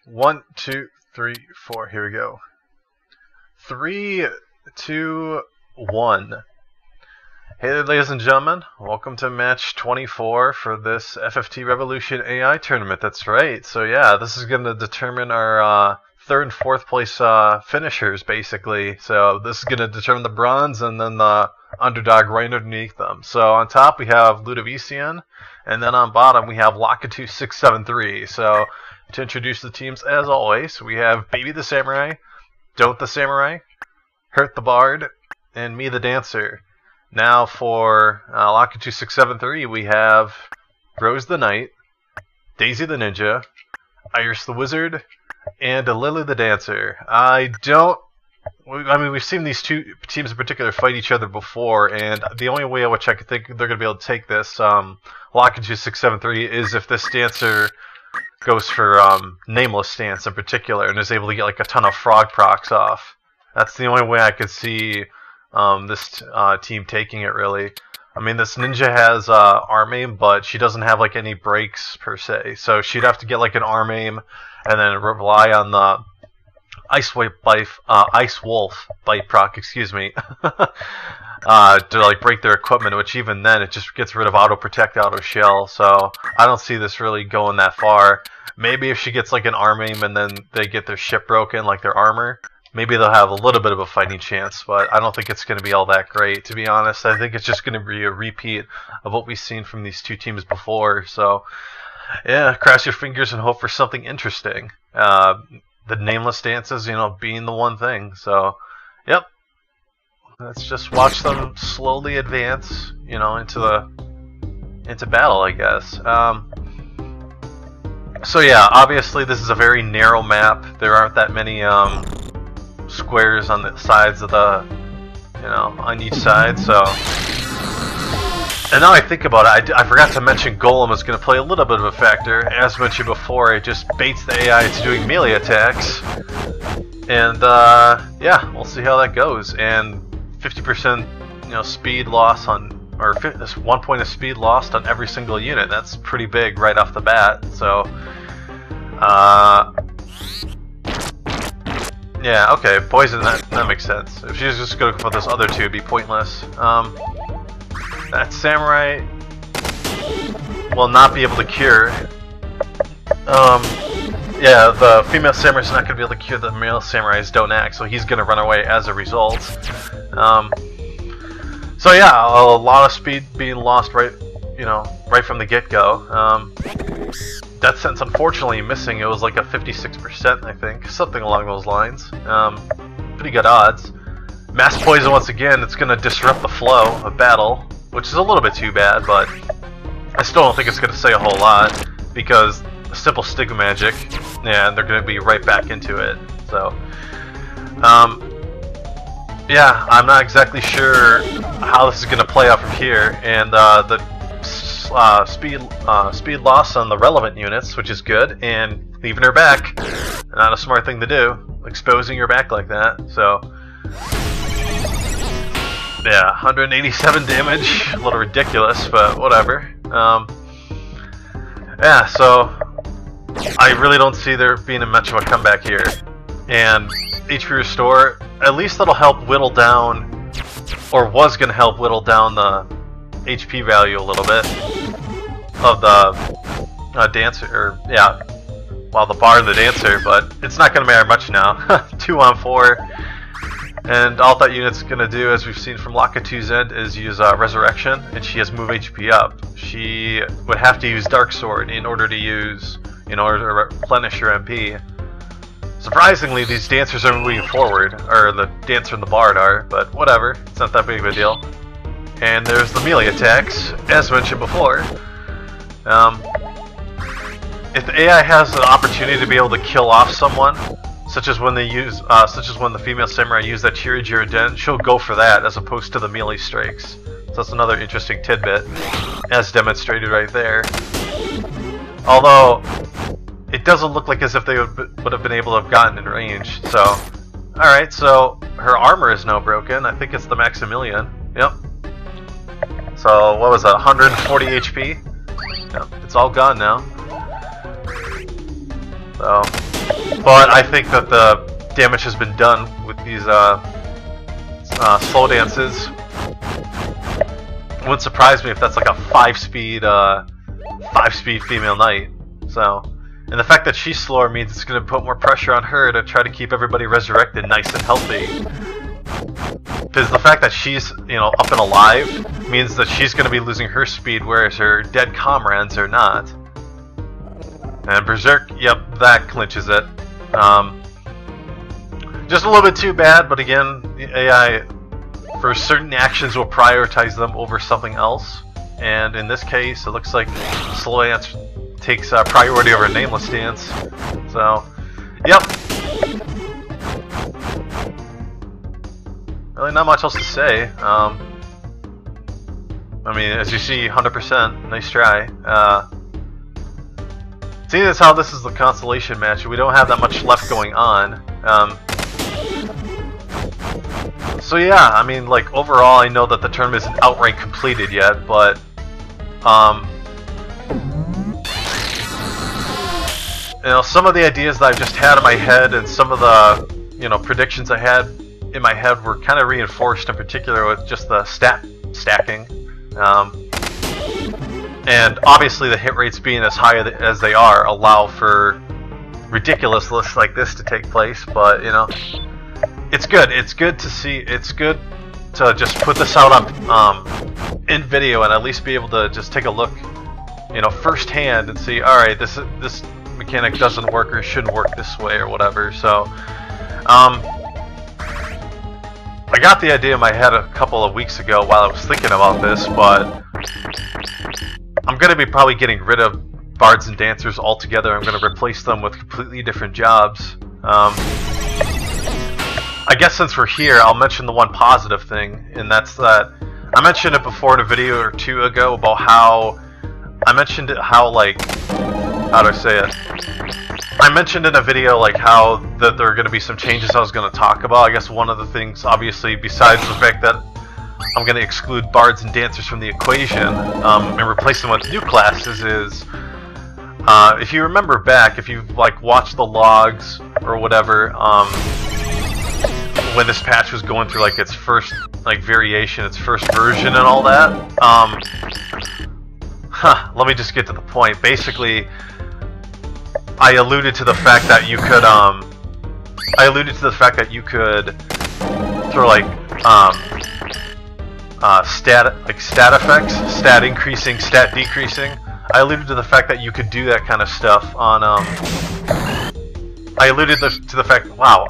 1, 2, 3, 4. Here we go. 3, 2, 1. Hey there, ladies and gentlemen. Welcome to match 24 for this FFT Revolution AI tournament. That's right. So yeah, this is going to determine our third and fourth place finishers, basically. So this is going to determine the bronze and then the underdog right underneath them. So on top we have Ludovician, and then on bottom we have Kikuichimoji. So to introduce the teams, as always, we have Baby the Samurai, Don't the Samurai, Hurt the Bard, and Me the Dancer. Now for Kikuichimoji, we have Rose the Knight, Daisy the Ninja, Iris the Wizard, and Lily the Dancer. We've seen these two teams in particular fight each other before, and the only way which I could think they're going to be able to take this Kikuichimoji is if this dancer goes for Nameless Stance in particular, and is able to get like a ton of frog procs off. That's the only way I could see this team taking it, really. I mean, this ninja has arm aim, but she doesn't have like any breaks per se, so she'd have to get like an arm aim and then rely on the Ice Wolf bite proc, excuse me, to like break their equipment, which even then it just gets rid of auto protect, auto shell. So I don't see this really going that far. Maybe if she gets like an arm aim and then they get their ship broken, like their armor, maybe they'll have a little bit of a fighting chance, but I don't think it's going to be all that great, to be honest. I think it's just going to be a repeat of what we've seen from these two teams before. So yeah, cross your fingers and hope for something interesting. The Nameless Dances, being the one thing. So, yep. Let's just watch them slowly advance, into battle, I guess. So yeah, obviously this is a very narrow map. There aren't that many squares on the sides of the, on each side. So, and now I think about it, I forgot to mention Golem is going to play a little bit of a factor. As mentioned before, it just baits the AI into doing melee attacks. And yeah, we'll see how that goes. And 50% speed loss on, or 1 point of speed lost on every single unit. That's pretty big right off the bat. So yeah, okay, poison, that makes sense. If she's just going for those other two, it'd be pointless. That samurai will not be able to cure. Yeah, the female samurai's not going to be able to cure the male samurai's don't act, so he's going to run away as a result. So yeah, a lot of speed being lost right from the get-go. Death Sentence unfortunately missing. It was like a 56%, I think, something along those lines. Pretty good odds. Mass Poison once again. It's going to disrupt the flow of battle, which is a little bit too bad, but I still don't think it's going to say a whole lot, because simple Stigma Magic, yeah, they're going to be right back into it. So, yeah, I'm not exactly sure how this is going to play out from here, and the speed loss on the relevant units, which is good, and leaving her back, not a smart thing to do, exposing your back like that. So yeah, 187 damage, a little ridiculous, but whatever. Yeah, so I really don't see there being much of a comeback here. And HP Restore, at least that'll help whittle down, or was going to help whittle down the HP value a little bit of the dancer, or yeah, well, the bar and the dancer, but it's not going to matter much now. 2 on 4. And all that unit's going to do, as we've seen from Kikuichimoji's end, is use Resurrection, and she has move HP up. She would have to use Dark Sword in order to replenish her MP. Surprisingly, these dancers are moving forward, or the dancer and the bard are, but whatever, it's not that big of a deal. And there's the melee attacks, as mentioned before. If the AI has the opportunity to be able to kill off someone, such as when the female samurai used that Chirijiraden, she'll go for that as opposed to the melee strikes. So that's another interesting tidbit, as demonstrated right there. Although it doesn't look like as if they would have been able to have gotten in range. So, all right, so her armor is now broken. I think it's the Maximillian. Yep. So what was that? 140 HP. Yep, it's all gone now. So But I think that the damage has been done with these slow dances. It wouldn't surprise me if that's like a 5-speed female knight. So, and the fact that she's slower means it's going to put more pressure on her to try to keep everybody resurrected nice and healthy. Because the fact that she's, you know, up and alive means that she's going to be losing her speed, whereas her dead comrades are not. And Berserk, yep, that clinches it. Just a little bit too bad, but again, the AI for certain actions will prioritize them over something else. And in this case, it looks like Slow Dance takes priority over Nameless Dance. So, yep. Really not much else to say. I mean, as you see, 100%, nice try. Seeing as how this is the constellation match, we don't have that much left going on. So yeah, I mean, like, overall, I know that the tournament isn't outright completed yet, but, you know, some of the ideas that I've just had in my head and some of the, you know, predictions I had in my head were kind of reinforced, in particular with just the stacking. And obviously the hit rates being as high as they are allow for ridiculous lists like this to take place, but, you know, it's good. It's good to see. It's good to just put this out on in video and at least be able to just take a look, you know, firsthand and see, all right, this mechanic doesn't work or shouldn't work this way or whatever. So, I got the idea in my head a couple of weeks ago while I was thinking about this, but I'm going to be probably getting rid of bards and dancers altogether. I'm going to replace them with completely different jobs. I guess since we're here, I'll mention the one positive thing, and that's that I mentioned it before in a video or two ago about how I mentioned it, how, like, how do I say it? I mentioned in a video like how that there are going to be some changes I was going to talk about. I guess one of the things, obviously, besides the fact that I'm going to exclude bards and dancers from the equation and replace them with new classes is, if you remember back, if you've like watched the logs or whatever, when this patch was going through like its first like variation, its first version and all that, let me just get to the point. Basically, I alluded to the fact that you could throw like stat effects, stat increasing, stat decreasing. I alluded to the fact that you could do that kind of stuff on I alluded to the fact, wow,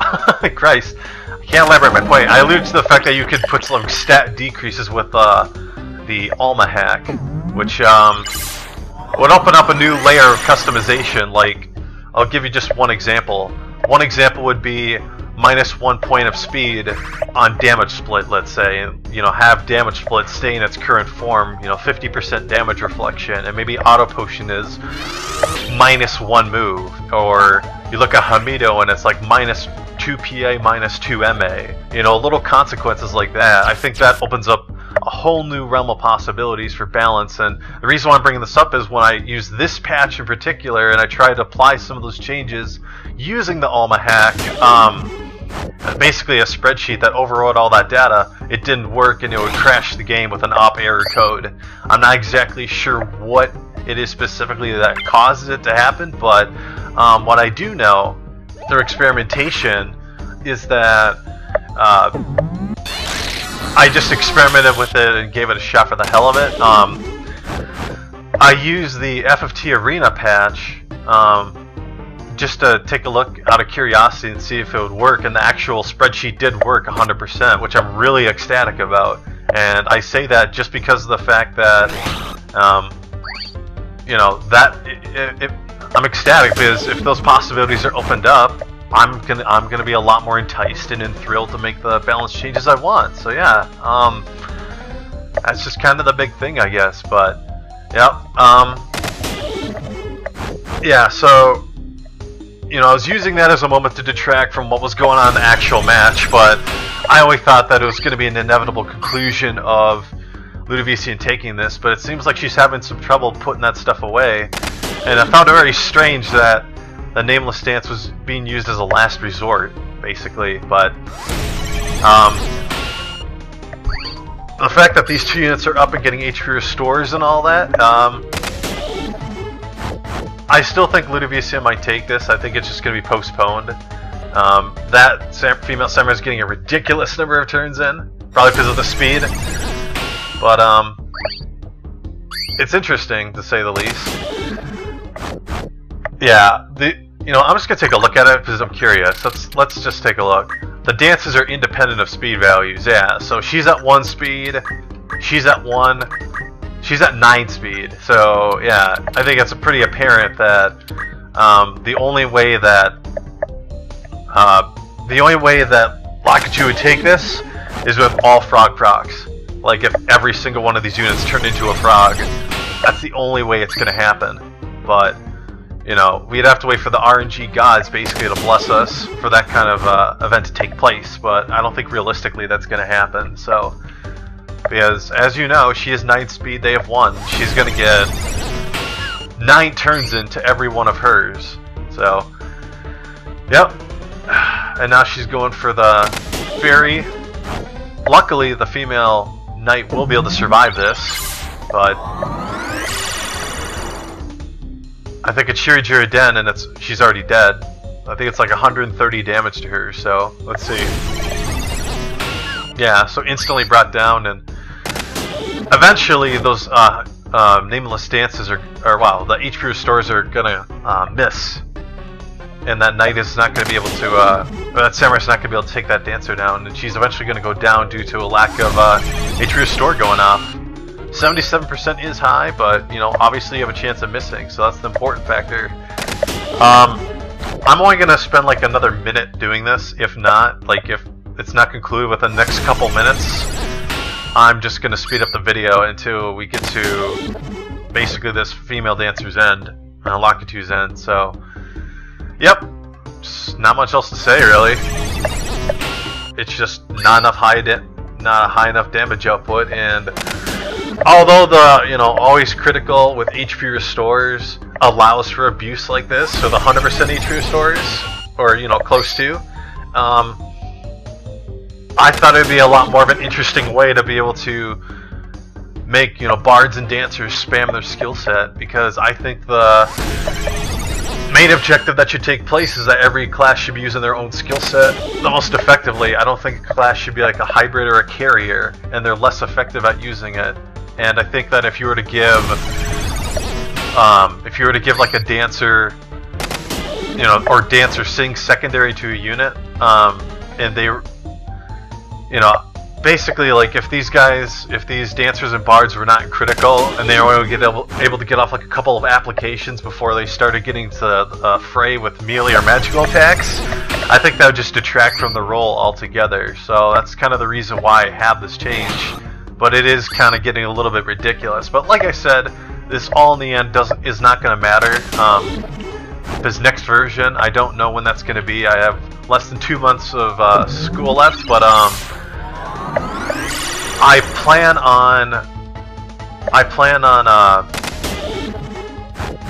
Christ, I can't elaborate my point. I alluded to the fact that you could put some stat decreases with the Alma hack, which would open up a new layer of customization. Like, I'll give you just one example. One example would be -1 point of speed on damage split, let's say, and, you know, have damage split stay in its current form, you know, 50% damage reflection, and maybe auto potion is -1 move, or you look at Hamido and it's like -2 PA, -2 MA, you know, little consequences like that. I think that opens up a whole new realm of possibilities for balance, and the reason why I'm bringing this up is when I use this patch in particular and I try to apply some of those changes using the Alma hack, basically a spreadsheet that overrode all that data, it didn't work and it would crash the game with an op error code. I'm not exactly sure what it is specifically that causes it to happen, but what I do know through experimentation is that I just experimented with it and gave it a shot for the hell of it. I used the FFT Arena patch just to take a look out of curiosity and see if it would work, and the actual spreadsheet did work 100%, which I'm really ecstatic about. And I say that just because of the fact that, you know, that I'm ecstatic because if those possibilities are opened up, I'm gonna be a lot more enticed and enthralled to make the balance changes I want. So yeah, that's just kind of the big thing, I guess. But yeah, yeah. So, you know, I was using that as a moment to detract from what was going on in the actual match, but I always thought that it was going to be an inevitable conclusion of Ludovician taking this, but it seems like she's having some trouble putting that stuff away. And I found it very strange that the nameless dance was being used as a last resort, basically. But the fact that these two units are up and getting HP restores and all that, I still think Ludovician might take this. I think it's just going to be postponed. That female samurai is getting a ridiculous number of turns in, probably because of the speed. But it's interesting to say the least. Yeah, I'm just gonna take a look at it because I'm curious. Let's just take a look. The dances are independent of speed values. Yeah, so she's at 1 speed, she's at 1, she's at 9 speed. So yeah, I think it's pretty apparent that the only way that Lakitu would take this is with all frog procs. Like if every single one of these units turned into a frog, that's the only way it's going to happen. But we'd have to wait for the RNG gods basically to bless us for that kind of event to take place. But I don't think realistically that's going to happen. So, because as you know, she is 9 speed, they have 1. She's going to get 9 turns into every one of hers. So, yep. And now she's going for the fairy. Luckily, the female knight will be able to survive this, but I think it's Chirijiraden and she's already dead. I think it's like 130 damage to her, so let's see. Yeah, so instantly brought down, and eventually those nameless dances the HP restores are gonna miss. And that knight is not going to be able to, that samurai is not going to be able to take that dancer down, and she's eventually going to go down due to a lack of HP restore going off. 77% is high, but obviously you have a chance of missing, so that's the important factor. I'm only going to spend like another minute doing this. If not, like if it's not concluded within the next couple minutes, I'm just going to speed up the video until we get to basically this female dancer's end, Lakitu's end. So. Yep, just not much else to say really. It's just not enough high enough damage output, and although the always critical with HP restores allows for abuse like this, so the 100% HP restores, or close to, I thought it'd be a lot more of an interesting way to be able to make bards and dancers spam their skill set, because I think the main objective that should take place is that every class should be using their own skill set the most effectively. I don't think a class should be like a hybrid or a carrier, and they're less effective at using it. And I think that if you were to give like a dancer, or dancer sing secondary to a unit, and they, basically, like if these dancers and bards were not critical and they were able to get off like a couple of applications before they started getting to the fray with melee or magical attacks, I think that would just detract from the role altogether. So that's kind of the reason why I have this change. But it is kind of getting a little bit ridiculous. But like I said, this all in the end is not going to matter. This next version, I don't know when that's going to be. I have less than 2 months of school left, but I plan on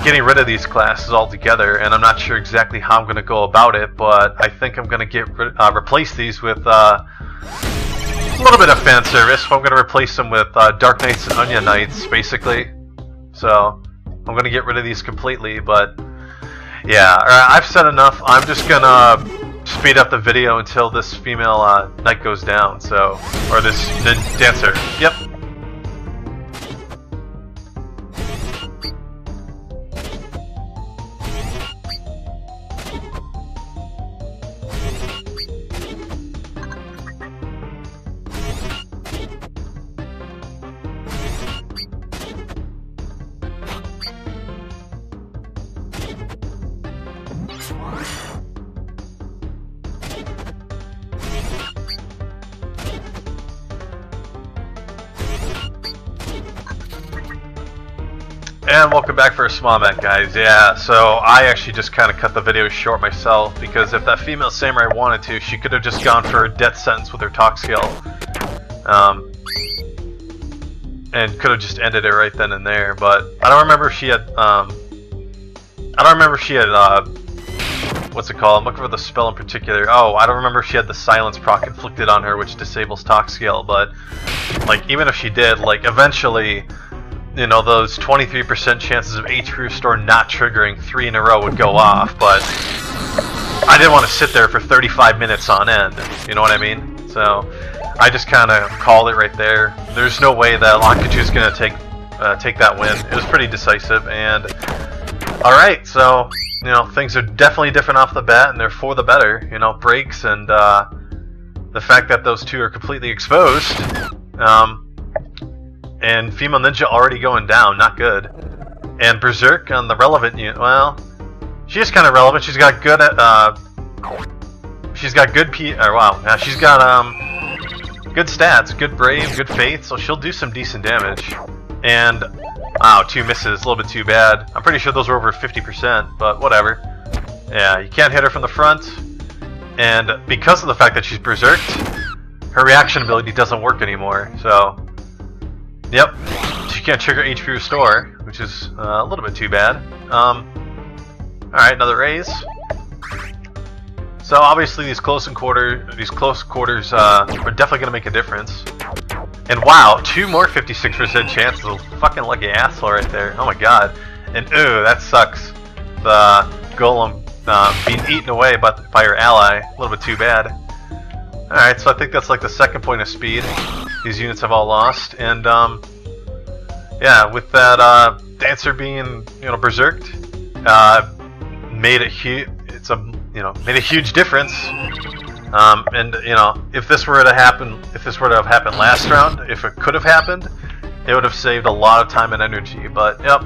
getting rid of these classes altogether, and I'm not sure exactly how I'm going to go about it, but I think I'm going to replace these with a little bit of fan service. I'm going to replace them with Dark Knights and Onion Knights, basically. So I'm going to get rid of these completely, but yeah, I've said enough. I'm just going to speed up the video until this female knight goes down, so, or this dancer. Yep. And welcome back for a small event, guys. Yeah, so I actually just kind of cut the video short myself, because if that female samurai wanted to, she could have just gone for a death sentence with her talk skill, and could have just ended it right then and there. But I don't remember if she had what's it called? I'm looking for the spell in particular. Oh, I don't remember if she had the silence proc inflicted on her, which disables talk skill, but like even if she did, like eventually, you know, those 23% chances of HP restore not triggering 3 in a row would go off, but I didn't want to sit there for 35 minutes on end, you know what I mean? So I just kind of called it right there. There's no way that Lakiju's going to take that win. It was pretty decisive, and alright, so, you know, things are definitely different off the bat, and they're for the better. You know, breaks and the fact that those two are completely exposed, and Female Ninja already going down, not good. And Berserk on the relevant unit, well, she is kind of relevant. She's got good she's got good she's got good stats, good brave, good faith, so she'll do some decent damage. And wow, 2 misses, a little bit too bad. I'm pretty sure those were over 50%, but whatever. Yeah, you can't hit her from the front, and because of the fact that she's berserked, her reaction ability doesn't work anymore. So, yep, she can't trigger HP restore, which is a little bit too bad. Alright, another raise. So obviously these close quarters are definitely going to make a difference. And wow, 2 more 56% chances. Fucking lucky asshole right there. Oh my god. And ooh, that sucks. The golem being eaten away by your ally. A little bit too bad. Alright, so I think that's like the second point of speed these units have all lost. And yeah, with that dancer being, you know, berserked, made a huge difference. And you know, if this were to have happened last round, if it could have happened, it would have saved a lot of time and energy. But yep.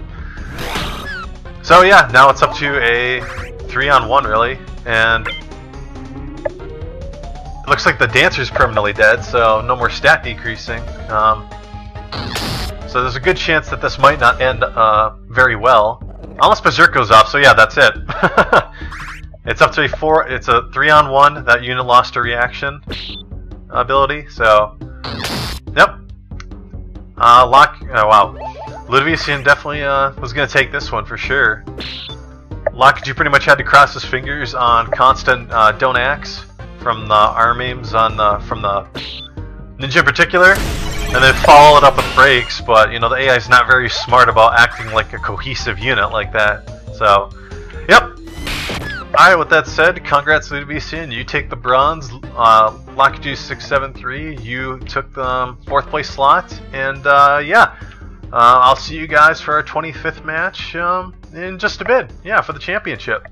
So yeah, now it's up to a 3-on-1 really, and it looks like the dancer's permanently dead, so no more stat decreasing. So there's a good chance that this might not end very well, unless Berserk goes off. So yeah, that's it. It's up to it's a 3-on-1. That unit lost a reaction ability, so yep. Wow, Ludovician definitely was gonna take this one for sure. Lakiju pretty much had to cross his fingers on constant don't axe from the arm aims from the ninja in particular, and then follow it up with breaks. But you know, the AI is not very smart about acting like a cohesive unit like that. So, yep. Alright, with that said, congrats Ludovician, you take the bronze. Lakiju 673, you took the 4th place slot, and yeah, I'll see you guys for our 25th match in just a bit, yeah, for the championship.